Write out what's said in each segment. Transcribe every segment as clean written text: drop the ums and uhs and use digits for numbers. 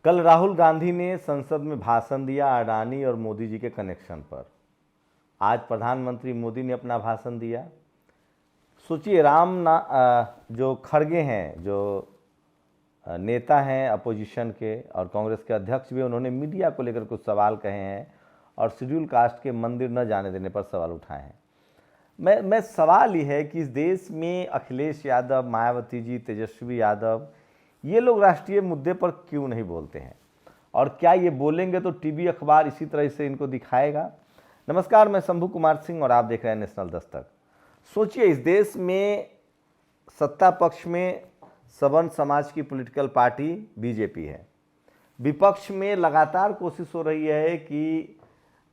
कल राहुल गांधी ने संसद में भाषण दिया अडानी और मोदी जी के कनेक्शन पर। आज प्रधानमंत्री मोदी ने अपना भाषण दिया। सोचिए, जो खड़गे हैं, जो नेता हैं अपोजिशन के और कांग्रेस के अध्यक्ष भी, उन्होंने मीडिया को लेकर कुछ सवाल कहे हैं और शेड्यूल कास्ट के मंदिर न जाने देने पर सवाल उठाए हैं। मैं सवाल ये है कि इस देश में अखिलेश यादव, मायावती जी, तेजस्वी यादव, ये लोग राष्ट्रीय मुद्दे पर क्यों नहीं बोलते हैं? और क्या ये बोलेंगे तो टीवी अखबार इसी तरह से इनको दिखाएगा? नमस्कार, मैं शंभू कुमार सिंह और आप देख रहे हैं नेशनल दस्तक। सोचिए, इस देश में सत्ता पक्ष में सवर्ण समाज की पॉलिटिकल पार्टी बीजेपी है, विपक्ष में लगातार कोशिश हो रही है कि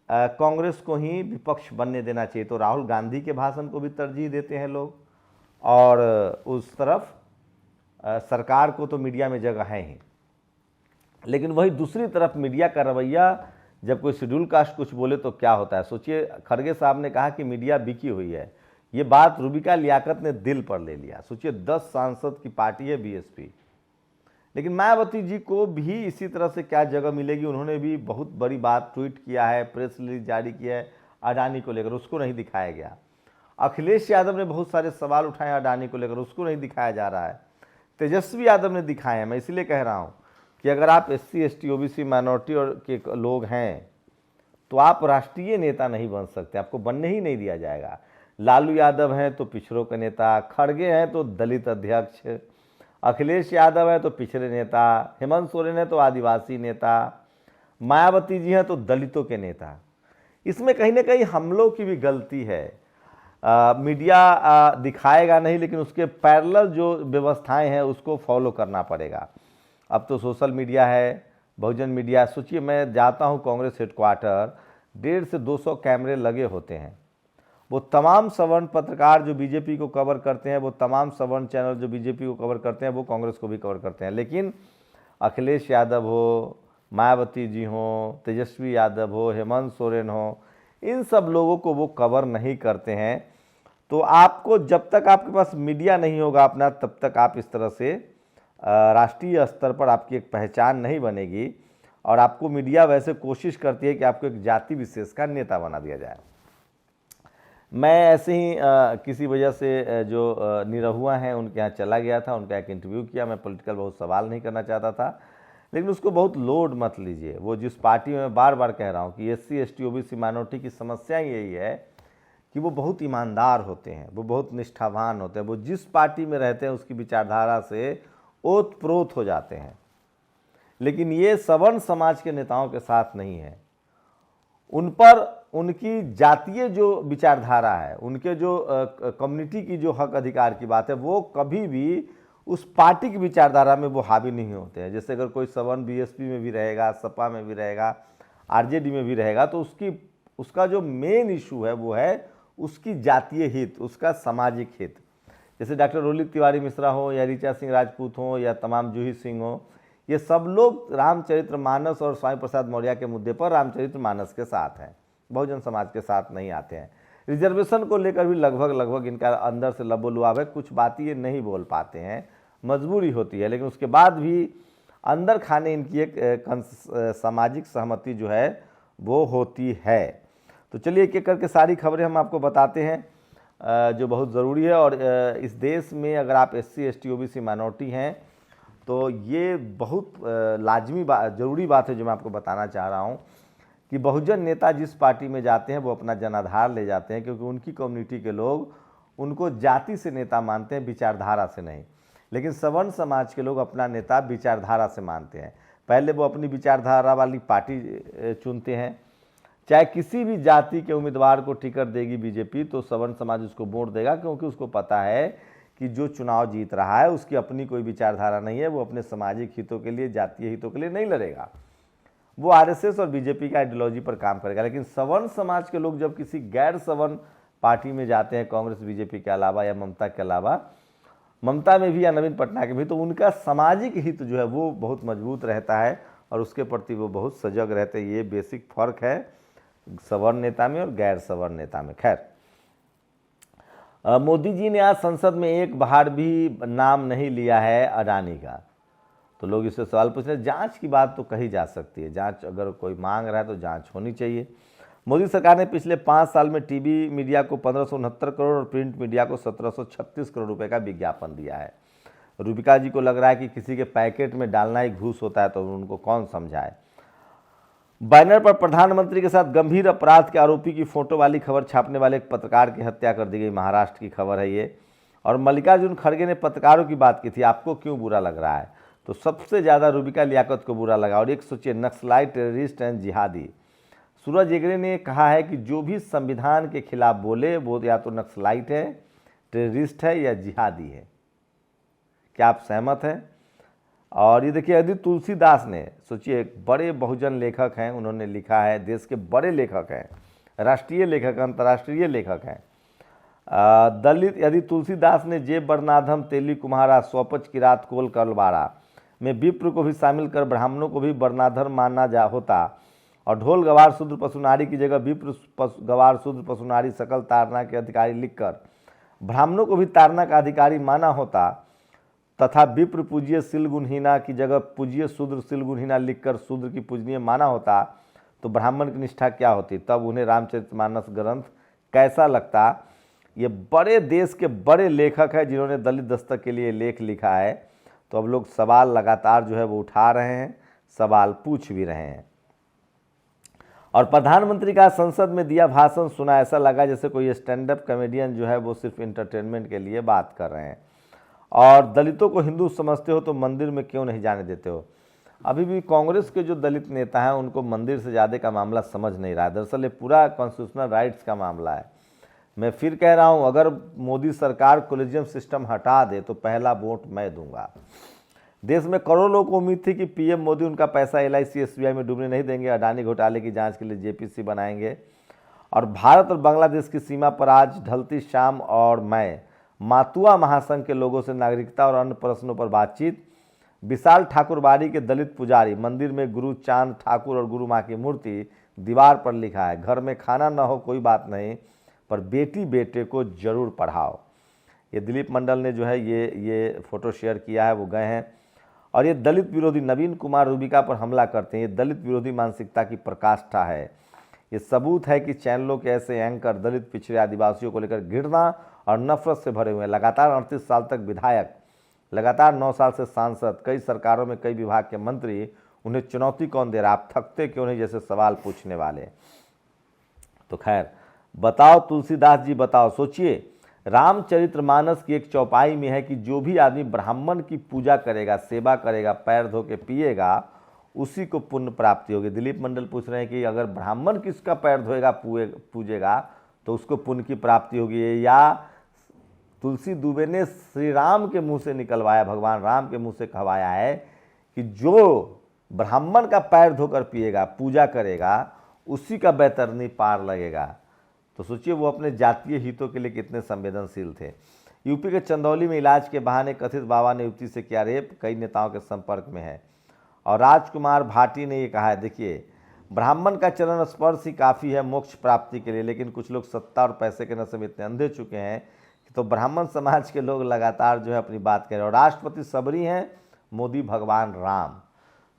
कांग्रेस को ही विपक्ष बनने देना चाहिए। तो राहुल गांधी के भाषण को भी तरजीह देते हैं लोग, और उस तरफ सरकार को तो मीडिया में जगह है ही। लेकिन वही दूसरी तरफ मीडिया का रवैया, जब कोई शेड्यूल कास्ट कुछ बोले तो क्या होता है? सोचिए, खड़गे साहब ने कहा कि मीडिया बिकी हुई है। ये बात रूबिका लियाकत ने दिल पर ले लिया। सोचिए, 10 सांसद की पार्टी है बीएसपी, लेकिन मायावती जी को भी इसी तरह से क्या जगह मिलेगी? उन्होंने भी बहुत बड़ी बात ट्वीट किया है, प्रेस रिलीज जारी किया है अडानी को लेकर, उसको नहीं दिखाया गया। अखिलेश यादव ने बहुत सारे सवाल उठाए अडानी को लेकर, उसको नहीं दिखाया जा रहा है। तेजस्वी यादव ने दिखाए हैं। मैं इसलिए कह रहा हूँ कि अगर आप SC ST OBC माइनॉरिटी और के लोग हैं तो आप राष्ट्रीय नेता नहीं बन सकते, आपको बनने ही नहीं दिया जाएगा। लालू यादव हैं तो पिछड़ों के नेता, खड़गे हैं तो दलित अध्यक्ष, अखिलेश यादव है तो पिछड़े नेता, हेमंत सोरेन है तो आदिवासी नेता, मायावती जी हैं तो दलितों के नेता। इसमें कहीं ना कहीं हम लोग की भी गलती है। मीडिया दिखाएगा नहीं, लेकिन उसके पैरेलल जो व्यवस्थाएं हैं उसको फॉलो करना पड़ेगा। अब तो सोशल मीडिया है, बहुजन मीडिया। सोचिए, मैं जाता हूं कांग्रेस हेडक्वार्टर, 150 से 200 कैमरे लगे होते हैं। वो तमाम सवर्ण पत्रकार जो बीजेपी को कवर करते हैं, वो तमाम सवर्ण चैनल जो बीजेपी को कवर करते हैं, वो कांग्रेस को भी कवर करते हैं। लेकिन अखिलेश यादव हो, मायावती जी हो, तेजस्वी यादव हो, हेमंत सोरेन हो, इन सब लोगों को वो कवर नहीं करते हैं। तो आपको, जब तक आपके पास मीडिया नहीं होगा अपना, तब तक आप इस तरह से राष्ट्रीय स्तर पर आपकी एक पहचान नहीं बनेगी। और आपको मीडिया वैसे कोशिश करती है कि आपको एक जाति विशेष का नेता बना दिया जाए। मैं ऐसे ही किसी वजह से जो निरहुआ हैं उनके यहाँ चला गया था, उनका एक इंटरव्यू किया। मैं पॉलिटिकल बहुत सवाल नहीं करना चाहता था, लेकिन उसको बहुत लोड मत लीजिए। वो जिस पार्टी में, बार बार कह रहा हूँ कि SC ST OBC माइनॉरिटी की समस्या यही है कि वो बहुत ईमानदार होते हैं, वो बहुत निष्ठावान होते हैं। वो जिस पार्टी में रहते हैं उसकी विचारधारा से ओत प्रोत हो जाते हैं। लेकिन ये सवर्ण समाज के नेताओं के साथ नहीं है। उन पर उनकी जातीय जो विचारधारा है, उनके जो कम्युनिटी की जो हक अधिकार की बात है, वो कभी भी उस पार्टी की विचारधारा में वो हावी नहीं होते हैं। जैसे अगर कोई सवर्ण BSP में भी रहेगा, सपा में भी रहेगा, RJD में भी रहेगा, तो उसका जो मेन इशू है वो है उसकी जातीय हित, उसका सामाजिक हित। जैसे डॉक्टर रोलित तिवारी मिश्रा हो, या ऋचा सिंह राजपूत हो, या तमाम जूही सिंह हो, ये सब लोग रामचरितमानस और स्वामी प्रसाद मौर्य के मुद्दे पर रामचरितमानस के साथ हैं, बहुजन समाज के साथ नहीं आते हैं। रिजर्वेशन को लेकर भी लगभग इनका अंदर से लबोलुआब है। कुछ बातें ये नहीं बोल पाते हैं, मजबूरी होती है, लेकिन उसके बाद भी अंदर खाने इनकी एक सामाजिक सहमति जो है वो होती है। तो चलिए एक एक करके सारी खबरें हम आपको बताते हैं जो बहुत ज़रूरी है। और इस देश में अगर आप SC ST OBC माइनॉरिटी हैं तो ये बहुत लाजमी ज़रूरी बात है जो मैं आपको बताना चाह रहा हूँ कि बहुजन नेता जिस पार्टी में जाते हैं वो अपना जनाधार ले जाते हैं, क्योंकि उनकी कम्युनिटी के लोग उनको जाति से नेता मानते हैं, विचारधारा से नहीं। लेकिन सवर्ण समाज के लोग अपना नेता विचारधारा से मानते हैं। पहले वो अपनी विचारधारा वाली पार्टी चुनते हैं। चाहे किसी भी जाति के उम्मीदवार को टिकट देगी बीजेपी तो सवर्ण समाज उसको वोट देगा, क्योंकि उसको पता है कि जो चुनाव जीत रहा है उसकी अपनी कोई विचारधारा नहीं है, वो अपने सामाजिक हितों के लिए, जातीय हितों के लिए नहीं लड़ेगा, वो RSS और बीजेपी का आइडियोलॉजी पर काम करेगा। लेकिन सवर्ण समाज के लोग जब किसी गैर सवर्ण पार्टी में जाते हैं, कांग्रेस बीजेपी के अलावा या ममता के अलावा, ममता में भी या नवीन पटनायक में भी, तो उनका सामाजिक हित जो है वो बहुत मजबूत रहता है और उसके प्रति वो बहुत सजग रहते हैं। ये बेसिक फर्क है सवर्ण नेता में और गैर सवर्ण नेता में। खैर, मोदी जी ने आज संसद में एक बार भी नाम नहीं लिया है अडानी का। तो लोग इससे सवाल पूछ रहे हैं। जांच की बात तो कही जा सकती है, जांच अगर कोई मांग रहा है तो जांच होनी चाहिए। मोदी सरकार ने पिछले 5 साल में टीवी मीडिया को 1569 करोड़ और प्रिंट मीडिया को 1736 करोड़ रुपए का विज्ञापन दिया है। रूबिका जी को लग रहा है कि किसी के पैकेट में डालना ही घूस होता है, तो उनको कौन समझाए। बैनर पर प्रधानमंत्री के साथ गंभीर अपराध के आरोपी की फोटो वाली खबर छापने वाले एक पत्रकार की हत्या कर दी गई। महाराष्ट्र की खबर है ये। और मल्लिकार्जुन खड़गे ने पत्रकारों की बात की थी, आपको क्यों बुरा लग रहा है? तो सबसे ज़्यादा रूबिका लियाकत को बुरा लगा। और एक सोचिए, नक्सलाइट, टेररिस्ट एंड जिहादी। सूरज हेगड़े ने कहा है कि जो भी संविधान के खिलाफ बोले वो या तो नक्सलाइट है, टेररिस्ट है या जिहादी है। क्या आप सहमत हैं? और ये देखिए, अदिति तुलसीदास ने, सोचिए एक बड़े बहुजन लेखक हैं, उन्होंने लिखा है, देश के बड़े लेखक हैं, राष्ट्रीय लेखक, अंतर्राष्ट्रीय लेखक हैं। दलित अदिति तुलसीदास ने जे बरनाधम तेली कुम्हारा स्वपच की रात कोल करलवाड़ा में विप्र को भी शामिल कर ब्राह्मणों को भी बरनाधर मानना जा होता और ढोल गवार शूद्र पशुनारी की जगह विप्र गवार शूद्र पशुनारी सकल तारना के अधिकारी लिखकर ब्राह्मणों को भी तारना का अधिकारी माना होता तथा विप्र पूज्य सिलगुणहीना की जगह पूज्य शूद्र सिलगुणहीना लिखकर शूद्र की पूजनीय माना होता, तो ब्राह्मण की निष्ठा क्या होती? तब उन्हें रामचरितमानस ग्रंथ कैसा लगता? ये बड़े देश के बड़े लेखक हैं जिन्होंने दलित दस्तक के लिए लेख लिखा है। तो अब लोग सवाल लगातार जो है वो उठा रहे हैं, सवाल पूछ भी रहे हैं। और प्रधानमंत्री का संसद में दिया भाषण सुना, ऐसा लगा जैसे कोई स्टैंड अप कॉमेडियन जो है वो सिर्फ इंटरटेनमेंट के लिए बात कर रहे हैं। और दलितों को हिंदू समझते हो तो मंदिर में क्यों नहीं जाने देते हो? अभी भी कांग्रेस के जो दलित नेता हैं उनको मंदिर से ज़्यादा का मामला समझ नहीं रहा है। दरअसल ये पूरा कॉन्स्टिट्यूशनल राइट्स का मामला है। मैं फिर कह रहा हूँ, अगर मोदी सरकार कोलिजियम सिस्टम हटा दे तो पहला वोट मैं दूंगा। देश में करोड़ों लोगों को उम्मीद थी कि पीएम मोदी उनका पैसा LIC SBI में डूबने नहीं देंगे, अडानी घोटाले की जांच के लिए JPC बनाएंगे। और भारत और बांग्लादेश की सीमा पर आज ढलती शाम और मैं मातुआ महासंघ के लोगों से नागरिकता और अन्य प्रश्नों पर बातचीत। विशाल ठाकुरबाड़ी के दलित पुजारी, मंदिर में गुरु चांद ठाकुर और गुरु माँ की मूर्ति, दीवार पर लिखा है, घर में खाना न हो कोई बात नहीं, पर बेटी बेटे को जरूर पढ़ाओ। ये दिलीप मंडल ने जो है ये फोटो शेयर किया है, वो गए हैं। और ये दलित विरोधी नवीन कुमार रूबिका पर हमला करते हैं, ये दलित विरोधी मानसिकता की प्रकाष्ठा है। ये सबूत है कि चैनलों के ऐसे एंकर दलित, पिछड़े, आदिवासियों को लेकर घृणा और नफरत से भरे हुए हैं। लगातार 38 साल तक विधायक, लगातार 9 साल से सांसद, कई सरकारों में कई विभाग के मंत्री, उन्हें चुनौती कौन दे रहा? आप थकते क्यों नहीं जैसे सवाल पूछने वाले। तो खैर बताओ तुलसीदास जी, बताओ। सोचिए, रामचरितमानस की एक चौपाई में है कि जो भी आदमी ब्राह्मण की पूजा करेगा, सेवा करेगा, पैर धो के पिएगा, उसी को पुण्य प्राप्ति होगी। दिलीप मंडल पूछ रहे हैं कि अगर ब्राह्मण किसका पैर धोएगा, पूजेगा, तो उसको पुण्य की प्राप्ति होगी। या तुलसी दुबे ने श्री राम के मुंह से निकलवाया, भगवान राम के मुंह से कहवाया है कि जो ब्राह्मण का पैर धोकर पिएगा, पूजा करेगा, उसी का बैतरनी पार लगेगा। तो सोचिए वो अपने जातीय हितों के लिए कितने संवेदनशील थे। यूपी के चंदौली में इलाज के बहाने कथित बाबा ने युवती से किया रेप, कई नेताओं के संपर्क में है। और राजकुमार भाटी ने ये कहा है, देखिए ब्राह्मण का चरण स्पर्श ही काफ़ी है मोक्ष प्राप्ति के लिए, लेकिन कुछ लोग सत्ता और पैसे के नशे में इतने अंधे चुके हैं कि तो ब्राह्मण समाज के लोग लगातार जो है अपनी बात कह रहे हैं। और राष्ट्रपति सबरी हैं, मोदी भगवान राम।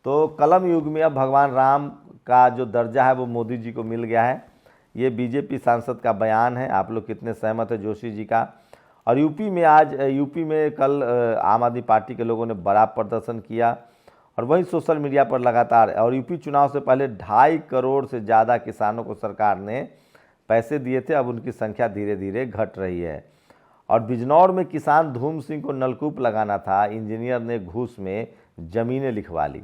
तो कलम युग में अब भगवान राम का जो दर्जा है वो मोदी जी को मिल गया है। ये बीजेपी सांसद का बयान है, आप लोग कितने सहमत है जोशी जी का। और यूपी में कल आम आदमी पार्टी के लोगों ने बड़ा प्रदर्शन किया और वहीं सोशल मीडिया पर लगातार। और यूपी चुनाव से पहले 2.5 करोड़ से ज़्यादा किसानों को सरकार ने पैसे दिए थे, अब उनकी संख्या धीरे धीरे घट रही है। और बिजनौर में किसान धूम सिंह को नलकूप लगाना था, इंजीनियर ने घूस में ज़मीनें लिखवा ली।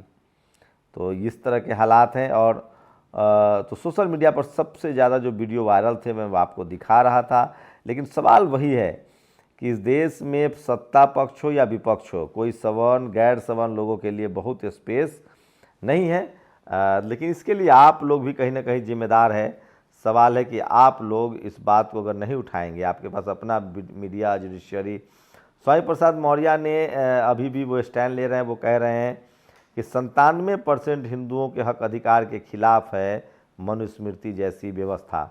तो इस तरह के हालात हैं। और तो सोशल मीडिया पर सबसे ज़्यादा जो वीडियो वायरल थे मैं आपको दिखा रहा था। लेकिन सवाल वही है कि इस देश में सत्ता पक्ष हो या विपक्ष हो, कोई सवर्ण गैर सवर्ण लोगों के लिए बहुत स्पेस नहीं है। लेकिन इसके लिए आप लोग भी कहीं ना कहीं जिम्मेदार है। सवाल है कि आप लोग इस बात को अगर नहीं उठाएंगे, आपके पास अपना मीडिया, जुडिशरी। स्वामी प्रसाद मौर्य ने अभी भी वो स्टैंड ले रहे हैं, वो कह रहे हैं कि 97% हिंदुओं के हक अधिकार के खिलाफ है मनुस्मृति जैसी व्यवस्था।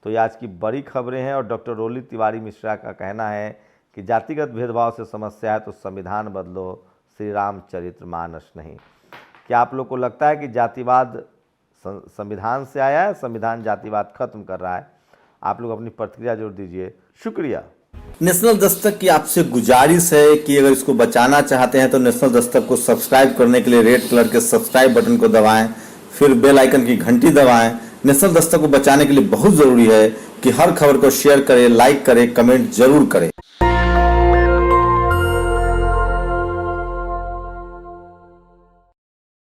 तो ये आज की बड़ी खबरें हैं। और डॉक्टर रोली तिवारी मिश्रा का कहना है कि जातिगत भेदभाव से समस्या है तो संविधान बदलो, श्री रामचरितमानस नहीं। क्या आप लोग को लगता है कि जातिवाद संविधान से आया है, संविधान जातिवाद खत्म कर रहा है? आप लोग अपनी प्रतिक्रिया जरूर दीजिए। शुक्रिया। नेशनल दस्तक की आपसे गुजारिश है कि अगर इसको बचाना चाहते हैं तो नेशनल दस्तक को सब्सक्राइब करने के लिए रेड कलर के सब्सक्राइब बटन को दबाएं, फिर बेल आइकन की घंटी दबाएं। नेशनल दस्तक को बचाने के लिए बहुत जरूरी है कि हर खबर को शेयर करें, लाइक करें, कमेंट जरूर करें।